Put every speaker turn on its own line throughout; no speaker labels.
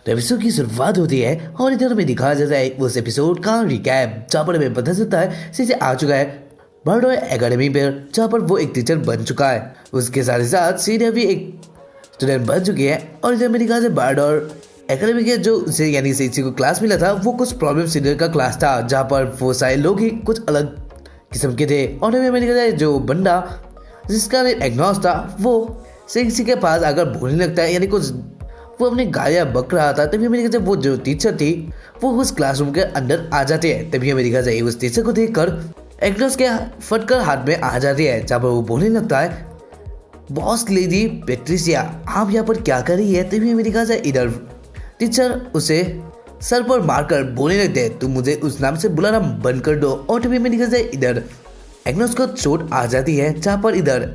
तो एपिसोड की शुरुआत होती है और इधर हमें दिखाया जाता है उस एपिसोड का रिकैप, जहाँ पर हमें पता चलता है सीसे आ चुका है बर्डो एकेडमी पर, जहाँ पर वो एक टीचर बन चुका है। उसके साथ ही साथ सीनियर भी एक स्टूडेंट बन चुकी है। और इधर में दिखाया बर्डो एकेडमी के जो उसे यानी सीसी को क्लास मिला था वो कुछ प्रॉब्लम सीनियर का क्लास था, जहाँ पर वो सारे लोग ही कुछ अलग किस्म के थे। और हमें दिखाया जाए जो बंदा जिसका एग्नोस था वो सीसी के पास आकर बोलने लगता है, यानी कुछ वो अपने गालियाँ बक रहा था। तभी हमें दिखा वो जो टीचर थी वो उस क्लासरूम के अंदर आ जाती है। तभी हमें दिखा जाए उस टीचर को देखकर एग्नोस के फटकर हाथ में आ जाती है, जहाँ पर वो बोलने लगता है, बॉस लेडी पेट्रिसिया आप यहाँ पर क्या कर रही है। तभी हमें दिखा जाए इधर टीचर उसे सर पर मारकर बोलने लगते हैं, तुम मुझे उस नाम से बुलाना बंद कर दो। और तभी हमें दिखा जाए इधर एग्नोस को चोट आ जाती है, जहाँ पर इधर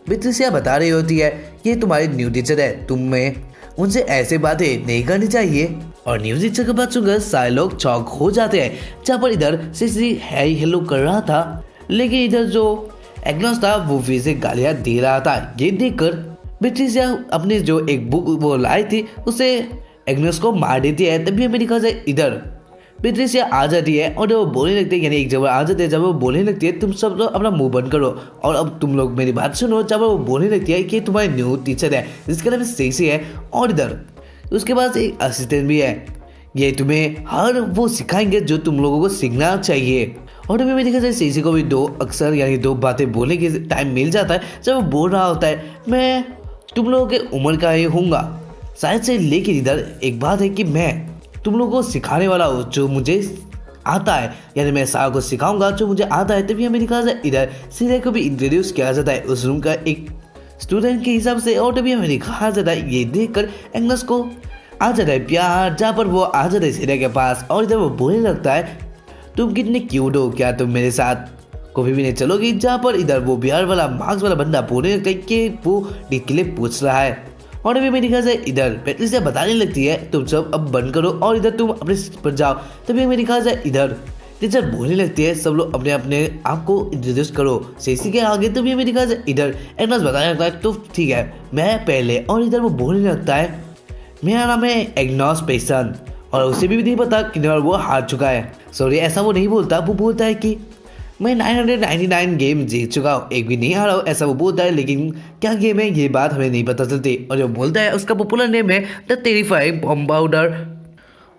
पेट्रिसिया बता रही होती है ये तुम्हारी न्यू टीचर है, तुम्हें उनसे ऐसे बातें नहीं करनी चाहिए। और न्यू टीचर के बात सुनकर सारे लोग चौक हो जाते हैं, जहाँ पर इधर सीसी हाय हेलो कर रहा था, लेकिन इधर जो एग्नोस था वो फिर से गालियाँ दे रहा था। ये देखकर पेट्रिसिया अपने जो एक बुक वो लाई थी उसे एग्नोस को मार देती है। तभी हमें दिखा जाए इधर पेट्रिसिया आ जाती है और वो बोलने लगती है, यानी एक जगह आ जाते हैं, जब वो बोलने लगती है तुम सब लोग अपना मुंह बंद करो और अब तुम लोग मेरी बात सुनो। जब वो बोलने लगती है कि तुम्हारी न्यू टीचर है जिसका नाम सीसी है और इधर उसके पास एक असिस्टेंट भी है, ये तुम्हें हर वो सिखाएंगे जो तुम लोगों को सीखना चाहिए। और तभी देखा जाए सीसी को भी दो अक्सर यानी दो बातें बोलने के टाइम मिल जाता है, जब वो बोल रहा होता है मैं तुम लोगों के उम्र का ही हूँगा शायद से, लेकिन इधर एक बात है कि मैं तुम लोगों को सिखाने वाला हूँ जो मुझे आता है, यानी मैं सारा को सिखाऊंगा जो मुझे आता है। तभी हमें दिखा जाए इधर सीनियर को भी इंट्रोड्यूस किया जाता है उस रूम का एक स्टूडेंट के हिसाब से। और तभी हमें दिखाया जाता है ये देखकर एग्नस को आ जाता है प्यार, जहाँ पर वो आ जाता है सीनियर के पास और इधर वो बोलने लगता है तुम कितने क्यूट हो, क्या तुम मेरे साथ कभी भी नहीं चलोगी। जहाँ पर इधर वो बिहार वाला मार्क्स वाला बंदा बोलने लगता है कि वो डीट के लिए पूछ रहा है। और अभी मेरी ख्याल से इधर पेट्रिसिया बताने लगती है तुम सब अब बंद करो और इधर तुम अपने सीट पर जाओ। तभी मेरी ख्याल से इधर टीचर बोलने लगती है सब लोग अपने अपने आप को इंट्रोड्यूस करो सीसी के आगे। तभी मेरी ख्याल से इधर एग्नस बताने लगता है तो ठीक है मैं पहले। और इधर वो बोलने लगता है मेरा नाम है एग्नोस पेसन, और उसे भी नहीं पता कितनी बार वो हार चुका है। सॉरी ऐसा वो नहीं बोलता, वो बोलता है कि मैं 999 गेम जीत चुका हूँ, एक भी नहीं हारा हूँ, ऐसा वो बोलता है। लेकिन क्या गेम है ये बात हमें नहीं पता चलती। और जो बोलता है उसका पॉपुलर नेम है the terrifying bomb powder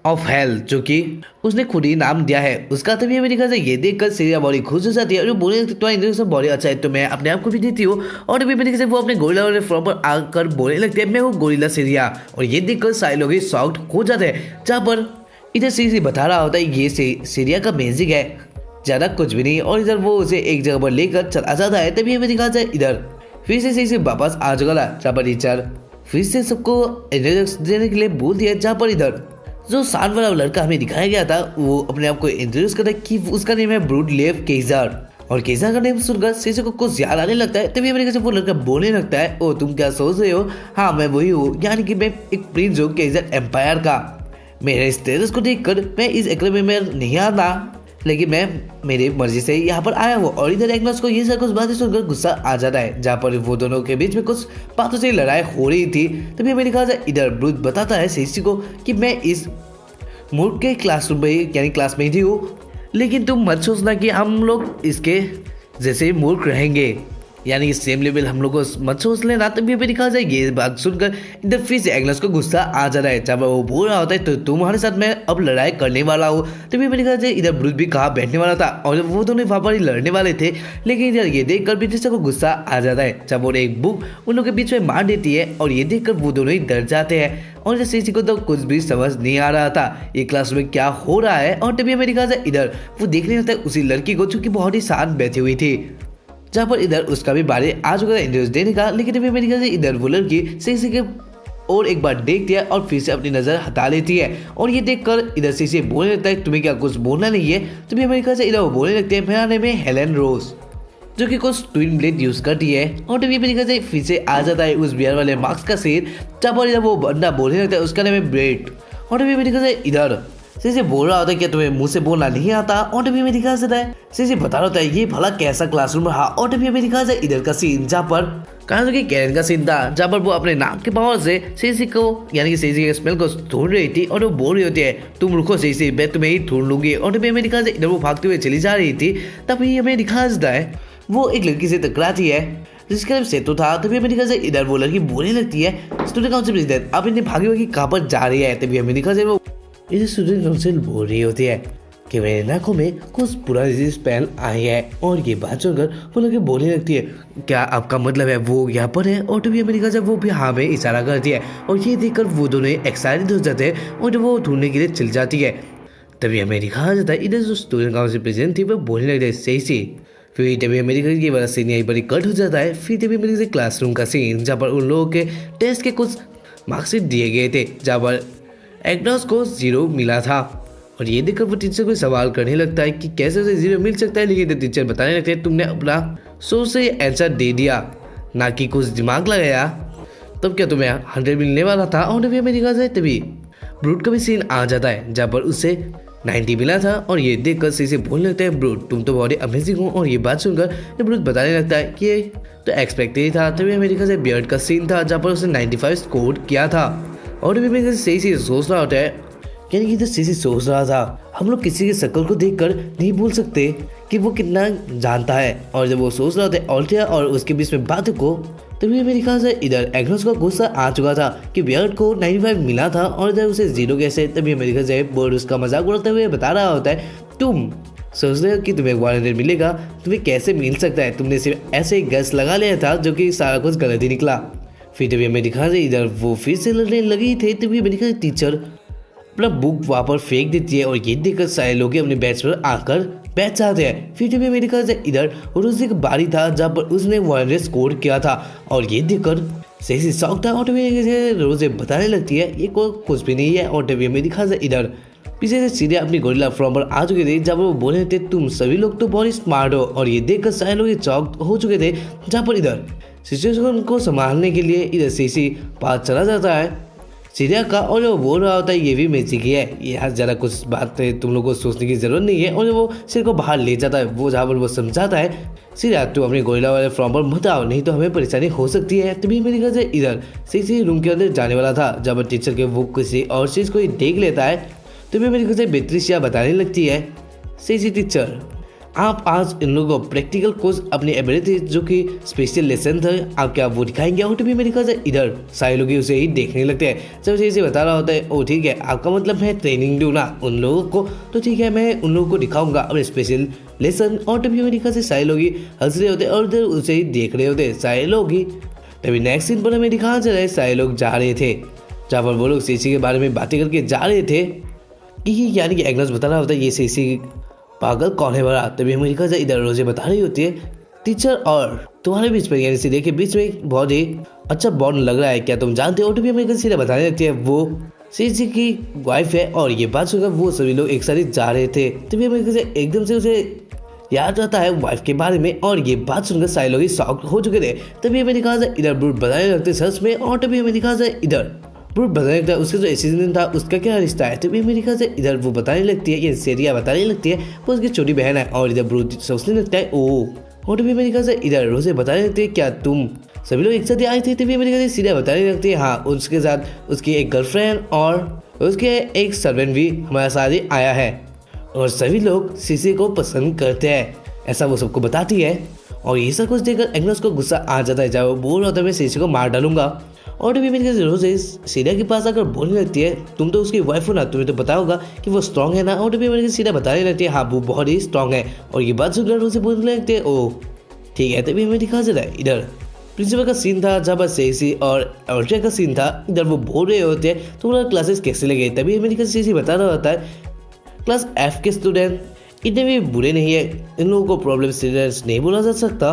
of hell, जो कि उसने खुद ही नाम दिया है उसका। तभी हमें दिखा ये देखकर सीरिया बॉडी खुश हो जाती है और जो बोलने लगती तुम्हारा इंद्रियों बॉडी अच्छा है तो मैं अपने आप को भी देती हूँ। और तभी मैंने कैसे वो अपने गोरिल्ला वाले फॉर्म पर आकर बोलने लगते हैं मैं हूँ गोरिल्ला सीरिया। और ये देखकर सारे लोग शॉक्ड हो जाते हैं, जहाँ पर इधर सीसी बता रहा होता है ये सीरिया का मैजिक है, ज़्यादा कुछ भी नहीं। और इधर वो उसे एक जगह पर लेकर चला जाता है। तभी हमें दिखा जाए इधर फिर से सीसी वापस आ चुका था, जहाँ पर टीचर फिर से सबको इंट्रोडक्शन देने के लिए बोल दिया, जहाँ पर इधर जो शान वाला लड़का हमें दिखाया गया था वो अपने आप को इंट्रोड्यूस करता है कि उसका नेम है ब्रूडलेव केजर। और केजर का नेम सुनकर सीसी को कुछ याद आने लगता है। तभी हमें वो लड़का बोलने लगता है ओ तुम क्या सोच रहे हो, हाँ मैं वही हूँ, यानी कि मैं एक प्रिंस हूँ केजर एम्पायर का। मेरे स्टेटस को देखकर मैं इस एकेडमी में नहीं आता, लेकिन मैं मेरी मर्जी से यहाँ पर आया हूँ। और इधर एग्नस को ये सब कुछ बातें सुनकर गुस्सा आ जाता है, जहाँ पर वो दोनों के बीच में कुछ बातों से लड़ाई हो रही थी। तभी हमें दिखा जाए इधर ब्रूस बताता है सीसी को कि मैं इस मूर्ख के क्लासरूम में यानी क्लास में ही हूँ, लेकिन तुम मत सोचना कि हम लोग इसके जैसे मूर्ख रहेंगे, यानी सेम लेवल हम लोग को मत सोच लेना। तभी हमें दिखा जाए ये बात सुनकर इधर फिर से एग्नस को गुस्सा आ जा रहा है, जब वो बोल रहा होता है तो तुम्हारे साथ मैं अब लड़ाई करने वाला हूँ। तभी हमें दिखा जाए इधर ब्रूस भी कहाँ बैठने वाला था और वो दोनों वहाँ पर ही लड़ने वाले थे, लेकिन इधर ये देखकर पेट्रिसिया को गुस्सा आ जाता है, जब वो एक बुक उन लोगों के बीच में मार देती है। और ये देखकर वो दोनों ही डर जाते हैं और इधर सीसी को तो कुछ भी समझ नहीं आ रहा था ये क्लास में क्या हो रहा है। और तभी हमें दिखा जाए इधर वो देखने लगता है उसी लड़की को जो कि बहुत ही शांत बैठी हुई थी, जहाँ पर इधर उसका भी बारी आ चुका था इंट्रोड्यूस देने का। लेकिन अभी मेरे ख्याल से इधर वो लड़की सीसी के और एक बार देखती है और फिर से अपनी नज़र हटा लेती है। और ये देखकर इधर सीसी बोलने लगता है तुम्हें क्या कुछ बोलना नहीं है। तभी मेरे ख्याल से इधर वो बोलने लगते हैं मेरा नाम है हेलेन रोज, जो कि कुछ ट्विन ब्लेड यूज़ करती है। और तभी मेरे ख्याल से फिर से आ जाता है उस बिहार वाले मार्क्स का सीन, जहाँ पर इधर वो बंदा बोलने लगता है उसका नाम है ब्रेड। और तभी मेरे ख्याल से इधर सीसी बोल रहा होता है कि तुम्हें मुंह से बोलना नहीं आता और तभी हमें दिखा जाता है सीसी बता रहा होता है ये भला कैसा क्लासरूम रहा और तभी हमें दिखा जाता है इधर का सीन जहाँ पर कहानी कैरन का सीन था जहाँ पर वो अपने नाक के पावर से सीसी को यानी कि सीसी के स्मेल को ढूंढ रही थी और वो बोल रही होती है तुम रुको सीसी मैं तुम्हें ही ढूंढ लूंगी और तभी हमें दिखा जाता है इधर वो भागते हुए चली जा रही थी तभी हमें दिखा जाता है वो एक लड़की से टकराती है जिसका नाम सेतु था तभी हमें दिखा जाए इधर वो लड़की बोलने लगती है स्टूडेंट काउंसिल प्रेसिडेंट आप इतने भागी भागी कहाँ पर जा रही है तभी हमें दिखा जाए वो इधर स्टूडेंट काउंसिल बोल रही होती है कि मेरे नाकों में कुछ पुरानी स्पेल आई है और ये बात सुनकर वो लड़की बोलने लगती है क्या आपका मतलब है वो यहाँ पर है और तभी हमें दिखा जाए वो भी हाँ में इशारा करती है और ये देखकर वो दोनों एक्साइटेड हो जाते हैं और वो ढूंढने के लिए चल जाती है तभी हमें दिखा जाता है इधर जो स्टूडेंट काउंसिल प्रेसिडेंट थी वो बोलने लगती है सही फिर तभी अमेरिका की वाला सीन यहीं पर कट हो जाता है फिर तभी अमेरिका क्लासरूम का सीन जहाँ पर उन लोगों के टेस्ट के कुछ मार्क्सिट दिए गए थे जहाँ पर एग्नोस को 0 मिला था और ये देखकर वो टीचर को सवाल करने लगता है कि कैसे उसे 0 मिल सकता है लेकिन टीचर बताने लगते हैं तुमने अपना सोच से आंसर दे दिया ना कि कुछ दिमाग लगाया तब क्या तुम्हें 100 मिलने वाला था और तभी अमेरिका से तभी ब्रूट का भी सीन आ जाता है जहाँ पर उससे 90 मिला था और ये देखकर सीसी बोलने लगता है ब्रूट तुम तो बहुत ही अमेजिंग हो और ये बात सुनकर ब्रूट बताने लगता है कि तो एक्सपेक्ट ही था तभी अमेरिका से बियर्ड का सीन था जहाँ पर उसने 95 स्कोर किया था और तभी अमेरिका से सीसी सोच रहा होता है यानी कि तो सीसी सोच रहा था हम लोग किसी की शक्ल को देखकर नहीं भूल सकते कि वो कितना जानता है और जब वो सोच रहा होता है ऑल्टिया और उसके बीच में बात को तभी अमेरिका से इधर एग्नोस का गुस्सा आ चुका था कि बियर्ड को 95 मिला था और इधर उसे 0 कैसे तभी अमेरिका से बोर्ड उसका मजाक उड़ाते हुए बता रहा होता है तुम सोच रहे हो कि तुम्हें 100 मिलेगा तुम्हें कैसे मिल सकता है तुमने सिर्फ ऐसे ही गैस लगा लिया था जो कि सारा कुछ गलत ही निकला फिर तभी अमेरिका से इधर वो फिर से लड़ने लगी थे तभी अमेरिका टीचर अपना बुक वहाँ पर फेंक देती है और ये देखकर सारे लोग अपने बेंच पर आकर बैठ जाते हैं फिर तभी अमेरिका से इधर रोजे का बारी था जहाँ पर उसने 100 स्कोर किया था और ये देखकर सही शौक था और तभी से रोजे बताने लगती है ये कुछ भी नहीं है और तभी अमेरिका से इधर पीछे से सीधे अपनी गोरिल्ला फॉर्म पर आ चुके थे जब वो बोल रहे थे तुम सभी लोग तो बहुत स्मार्ट हो और ये देखकर सारे लोग चौक हो चुके थे जहाँ पर इधर सिचुएशन को संभालने के लिए इधर सीसी पास चला जाता है सीरिया का और वो बोल रहा होता है ये भी मैजिक ही है यहाँ ज़रा कुछ बात है तुम लोगों को सोचने की ज़रूरत नहीं है और वो सिर को बाहर ले जाता है वो जहाँ पर वो समझाता है सीरिया तू अपने गोरिल्ला वाले फॉर्म पर मत आओ नहीं तो हमें परेशानी हो सकती है तभी मेरे घर से इधर सीसी रूम के अंदर जाने वाला था जब टीचर के वो किसी और चीज़ को देख लेता है तभी मेरे घर से बेतरिशिया बताने लगती है सीसी टीचर आप आज इन लोगों को प्रैक्टिकल कोर्स अपनी एबिलिटी जो कि स्पेशल लेसन था आप क्या वो दिखाएंगे और तभी मेरे ख्याल से इधर सारे लोग उसे ही देखने लगते हैं जब इसे बता रहा होता है ओ ठीक है आपका मतलब है ट्रेनिंग दूँ उन लोगों को तो ठीक है मैं उन लोगों को दिखाऊंगा अपने स्पेशल लेसन और तभी मेरे ख्याल से सारे लोग ही हंस रहे होते और इधर उसे ही देख रहे होते सारे लोग ही तभी नेक्स्ट सीन पर हमें दिखा जा रहे सारे लोग जा रहे थे जहाँ पर वो लोग सीसी के बारे में बातें करके जा रहे थे कि यानी कि एग्नस बता रहा होता है ये सीसी पागल कौन है बड़ा तभी अमेरिका से इधर रोजे बता रही होती है टीचर और तुम्हारे बीच में यानी सीधे के बीच में बहुत ही अच्छा बॉन्ड लग रहा है क्या तुम जानते हो तभी अमेरिका सीधे बताने लगती है वो सीसी की वाइफ है और ये बात सुनकर वो सभी लोग एक साथ जा रहे थे तभी अमेरिका से एकदम से उसे याद आता है वाइफ के बारे में और ये बात सुनकर सारे लोग शॉक हो चुके थे तभी अमेरिका से इधर ब्रूट बताने लगते सच में और तभी अमेरिका से इधर ब्रूट बताने लगता है उसका जो असिस्टेंट था उसका क्या रिश्ता है तभी अमेरिका से इधर वो बताने लगती है ये सेरिया बताने लगती है वो उसकी छोटी बहन है और इधर ब्रूट सोचने लगता है ओ और तभी अमेरिका से इधर रोजे बताने लगती है क्या तुम सभी लोग एक साथ ही आए थे तभी अमेरिका से सीधा बताने लगती है हाँ उसके साथ उसकी एक गर्लफ्रेंड और उसके एक सर्वेंट भी हमारे साथ ही आया है और सभी लोग सीसी को पसंद करते हैं ऐसा वो सबको बताती है और ये सब कुछ देखकर एग्नस को गुस्सा आ जाता है जब वो बोल रहा था मैं सीसी को मार डालूंगा और तभी मेरे रोजे सीधा के पास आकर बोलने लगती है तुम तो उसकी वाइफ हो ना तुम्हें तो पता होगा कि वो स्ट्रांग है ना और तभी मेरे सीधा बताने लगती है हाँ वो बहुत ही स्ट्रांग है और ये बात सुनकर रोजे बोलने लगती है ओ ठीक है तभी हमें दिखा जाता है इधर प्रिंसिपल का सीन था जहाँ पर सेसी और ऑल्ट्रिया का सीन था इधर वो बोल रहे होते हैं तुम्हारा क्लासेस कैसे लगे तभी अमेरिका सेसी बता रहा होता है क्लास एफ के स्टूडेंट इतने भी बुरे नहीं है इन लोगों को प्रॉब्लम स्टूडेंट्स नहीं बोला जा सकता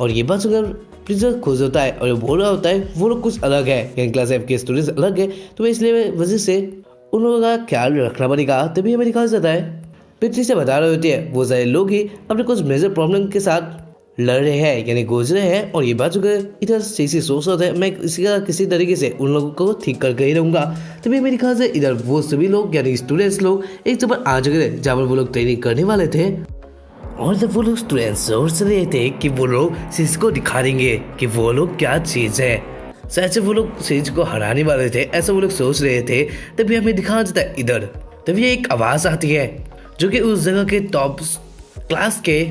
और ये बात सुनकर प्रिंसिपल खुश होता है और बोल रहा होता है वो लोग कुछ अलग है यानी क्लास एफ के स्टूडेंट्स अलग है तो इसलिए वजह से उन लोगों का ख्याल रखना पड़ेगा तभी हमें निकाल जाता है फिर से बता रहे होते हैं वो सारे लोग ही अपने कुछ मेजर प्रॉब्लम के साथ लड़ रहे हैं यानी गूंज रहे हैं। और ये बात जो है इधर सीसी सोच रहा था मैं किसी तरीके से उन लोगों को ठीक करके ही रहूँगा। तभी मेरे ख्याल से इधर वो सभी लोग यानी स्टूडेंट्स लोग एक जगह आ चुके थे जहाँ पर वो लोग ट्रेनिंग करने वाले थे। और जब वो लोग स्टूडेंट्स सोच रहे थे कि वो लोग सीसी को दिखा देंगे कि वो लोग क्या चीज़ है, शायद से वो लोग सीसी को हराने वाले थे, ऐसा वो लोग सोच रहे थे। तभी हमें दिखा देता है इधर, तभी एक आवाज़ आती है जो कि उस जगह के टॉप क्लास के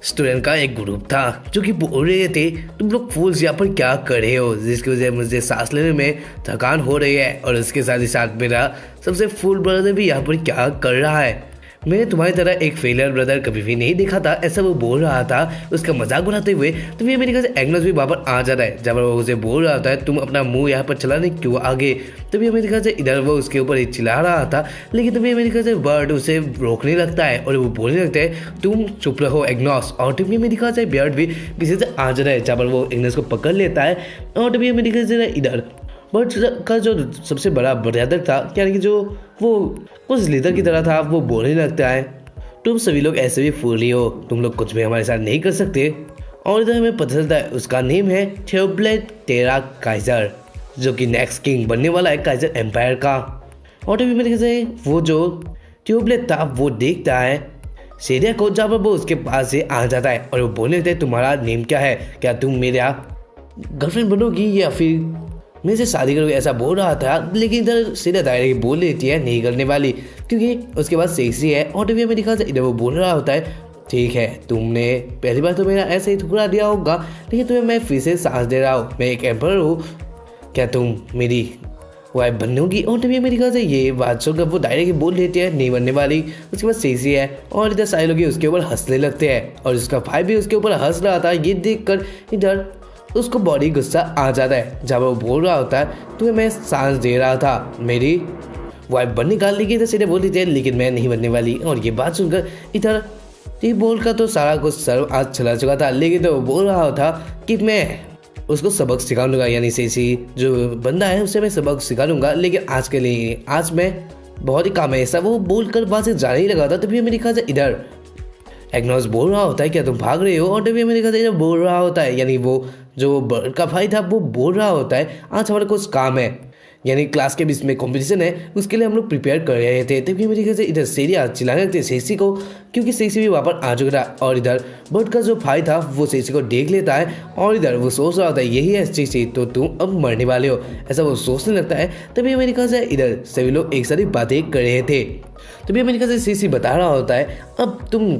स्टूडेंट का एक ग्रुप था जो कि बोल रहे थे तुम लोग फूल्स यहाँ पर क्या कर रहे हो, जिसकी वजह से मुझे सांस लेने में थकान हो रही है। और उसके साथ ही साथ मेरा सबसे फूल ब्रदर भी यहाँ पर क्या कर रहा है, मैंने तुम्हारी तरह एक फेलियर ब्रदर कभी भी नहीं देखा था, ऐसा वो बोल रहा था उसका मजाक उड़ाते हुए। तो ये मेरे ख्याल से एग्नस भी वापस आ जाता है जब वो उसे बोल रहा था तुम अपना मुंह यहाँ पर चलाने क्यों आगे। तभी मेरे ख्याल से इधर वो उसके ऊपर ही चिल्ला रहा था, लेकिन तभी मेरे ख्याल से बर्ड उसे रोकने लगता है और वो बोलने लगता है तुम चुप रहो एग्नस। और तभी मेरे ख्याल से बर्ड भी पीछे से आ जाता है जहाँ पर वो एग्नस को पकड़ लेता है। और तभी मेरे ख्याल से इधर बर्ड का जो सबसे बड़ा ब्रदर था यानी कि जो वो कुछ लीडर की तरह था वो बोलने लगता है तुम सभी लोग ऐसे भी फूली हो, तुम लोग कुछ भी हमारे साथ नहीं कर सकते। और इधर हमें पता चलता है उसका नेम है थ्योब्लेड टेरा काइजर जो कि नेक्स्ट किंग बनने वाला है काइजर एम्पायर का। और तभी मेरे ख्याल से वो जो ट्यूबलेट था वो देखता है सीरिया को जहाँ पर वो उसके पास से आ जाता है और वो बोलने लगता है तुम्हारा नेम क्या है, क्या तुम मेरा गर्लफ्रेंड बनोगी या फिर मेरे से शादी करोगे, ऐसा बोल रहा था। लेकिन इधर सीधा दायरे बोल देती है नहीं करने वाली क्योंकि उसके पास सेक्सी है। और तभी मेरे ख्याल से इधर वो बोल रहा होता है ठीक है तुमने पहली बार तो मेरा ऐसे ही ठुकरा दिया होगा, लेकिन तुम्हें मैं फिर से सांस दे रहा हूँ, मैं एक एम्पर हूँ, क्या तुम मेरी वाइफ बनोगी। और तभी मेरे ख्याल से ये बात सुनकर वो डायरेक्ट बोल देती है नहीं बनने वाली, उसके बाद सेक्सी है। और इधर सारे लोग उसके ऊपर हंसने लगते हैं और उसका भाई भी उसके ऊपर हंस रहा था। ये देख कर इधर उसको बड़ी गुस्सा आ जाता है जब वो बोल रहा होता है तुम्हें मैं सांस दे रहा था मेरी वाइफ बनने का, लेकिन इधर सीधे बोल देती है लेकिन मैं नहीं बनने वाली। और ये बात सुनकर इधर ये बोल का तो सारा कुछ सर्व आज चला चुका था, लेकिन तो वो बोल रहा था कि मैं उसको सबक सिखा दूंगा, यानी सेसी जो बंदा है उसे मैं सबक सिखा दूंगा, लेकिन आज के लिए आज मैं बहुत ही काम है, ऐसा वो बोल कर वहाँ से जाने ही लगा था। तभी मेरे ख्याल से इधर एग्नोस बोल रहा होता है क्या तुम भाग रहे हो। और तभी मेरे ख्याल से इधर बोल रहा होता है यानी वो जो बर्ड का भाई था वो बोल रहा होता है आज हमारे कुछ काम है, यानी क्लास के बीच में कंपटीशन है उसके लिए हम लोग प्रिपेयर कर रहे थे। तभी मेरे ख्याल से इधर सीरिया चिल्लाने लगते सेसी को क्योंकि सेसी भी वापस आ चुका था। और इधर बर्ड का जो भाई था वो सेसी को देख लेता है और इधर वो सोच रहा होता है यही है सेसी तो तुम अब मरने वाले हो, ऐसा वो सोचने लगता है। तभी मेरे ख्याल से इधर सभी लोग एक साथ ही बातें कर रहे थे। तभी मेरे ख्याल से सेसी बता रहा होता है अब तुम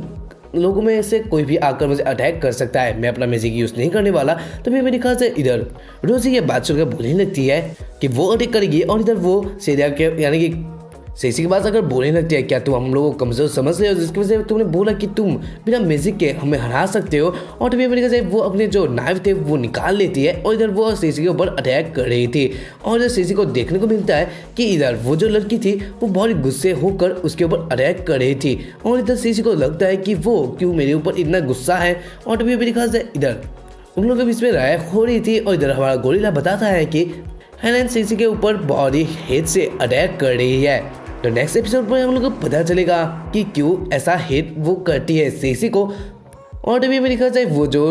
लोगों में से कोई भी आकर मुझे अटैक कर सकता है, मैं अपना मैजिक यूज़ नहीं करने वाला। तो मेरे ख्याल से इधर रोजी ये बात सुनकर बोलने लगती है कि वो अटैक करेगी। और इधर वो सीरिया के यानी कि सेसी के पास अगर बोलने लगती है क्या तुम हम लोगों को कमजोर समझ रहे हो जिसकी वजह से तुमने बोला कि तुम बिना मैजिक के हमें हरा सकते हो। और तभी मेरे ख्याल से वो अपने जो नाइफ थे वो निकाल लेती है और इधर वो सेसी के ऊपर अटैक कर रही थी। और इधर सेसी को देखने को मिलता है कि इधर वो जो लड़की थी वो बहुत गुस्से होकर उसके ऊपर अटैक कर रही थी। और इधर सेसी को लगता है कि वो क्यों मेरे ऊपर इतना गुस्सा है। और तभी मेरे ख्याल से इधर उन लोगों के बीच में राय हो रही थी और इधर हमारा गोरिल्ला बताता है कि हेलेन सेसी के ऊपर बॉडी हेड से अटैक कर रही है। तो नेक्स्ट एपिसोड पर हम लोग को पता चलेगा कि क्यों ऐसा हेट वो करती है सेसी को। और तभी मेरे ख्याल से वो जो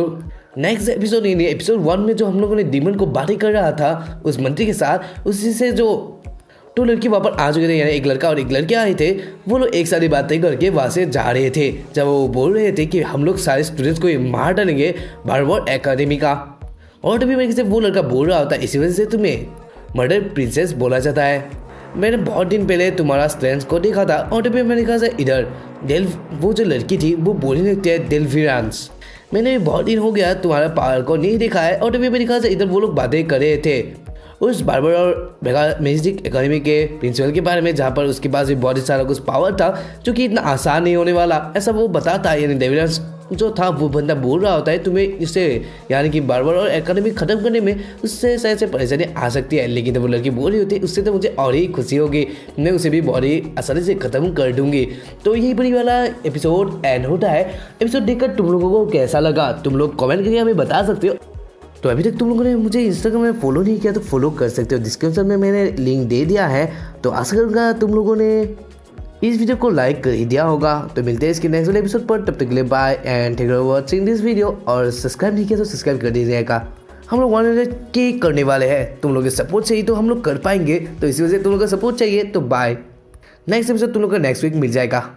नेक्स्ट एपिसोड एपिसोड 1 में जो हम लोगों ने डीमन को बातें कर रहा था उस मंत्री के साथ, उसी से जो 2 लड़की वापस आ चुके थे यानी एक लड़का और एक लड़की आए थे, वो लोग एक सारी बातें करके वहाँ से जा रहे थे जब वो बोल रहे थे कि हम लोग सारे स्टूडेंट्स को मार डालेंगे बारबोर्ड एकेडमी का। और तभी मेरे से वो लड़का बोल रहा होता है इसी वजह से तुम्हें मर्डर प्रिंसेस बोला जाता है, मैंने बहुत दिन पहले तुम्हारा स्ट्रेंथ को देखा था। और तभी मैंने कहा इधर वो जो लड़की थी वो बोलने लगती है डेल्फिरांस, मैंने भी बहुत दिन हो गया तुम्हारा पावर को नहीं देखा है। और तभी मेरे ख्याल से इधर वो लोग बातें कर रहे थे उस बार्बर और मैजिक एकेडमी के प्रिंसिपल के बारे में जहाँ पर उसके पास भी बहुत सारा कुछ पावर था जो कि इतना आसान नहीं होने वाला, ऐसा वो बताता है। यानी डेविलांस जो था वो बंदा बोल रहा होता है तुम्हें इससे यानी कि बार्बर और एकेडमी खत्म करने में उससे शायद से परेशानी आ सकती है, लेकिन जब वो लड़की बोल रही होती है उससे तो मुझे और ही खुशी होगी, मैं उसे भी बहुत ही आसानी से ख़त्म कर दूंगी। तो यही बड़ी वाला एपिसोड एंड होता है। एपिसोड देखकर तुम लोगों को कैसा लगा तुम लोग कमेंट करके हमें बता सकते हो। तो अभी तक तुम लोगों ने मुझे इंस्टाग्राम में फॉलो नहीं किया तो फॉलो कर सकते हो, डिस्क्रिप्शन में मैंने लिंक दे दिया है। तो आशा करूँगा तुम लोगों ने इस वीडियो को लाइक कर ही दिया होगा। तो मिलते हैं इसके नेक्स्ट वाले एपिसोड पर, तब तक के लिए bye and thank you for watching this video. और सब्सक्राइब नहीं किया तो सब्सक्राइब कर दीजिएगा। हम लोग 100K करने वाले हैं, तुम लोग के सपोर्ट चाहिए तो हम लोग कर पाएंगे। तो इसी वजह से तुम लोग का सपोर्ट चाहिए। तो बाय, नेक्स्ट एपिसोड तुम लोग का नेक्स्ट वीक मिल जाएगा।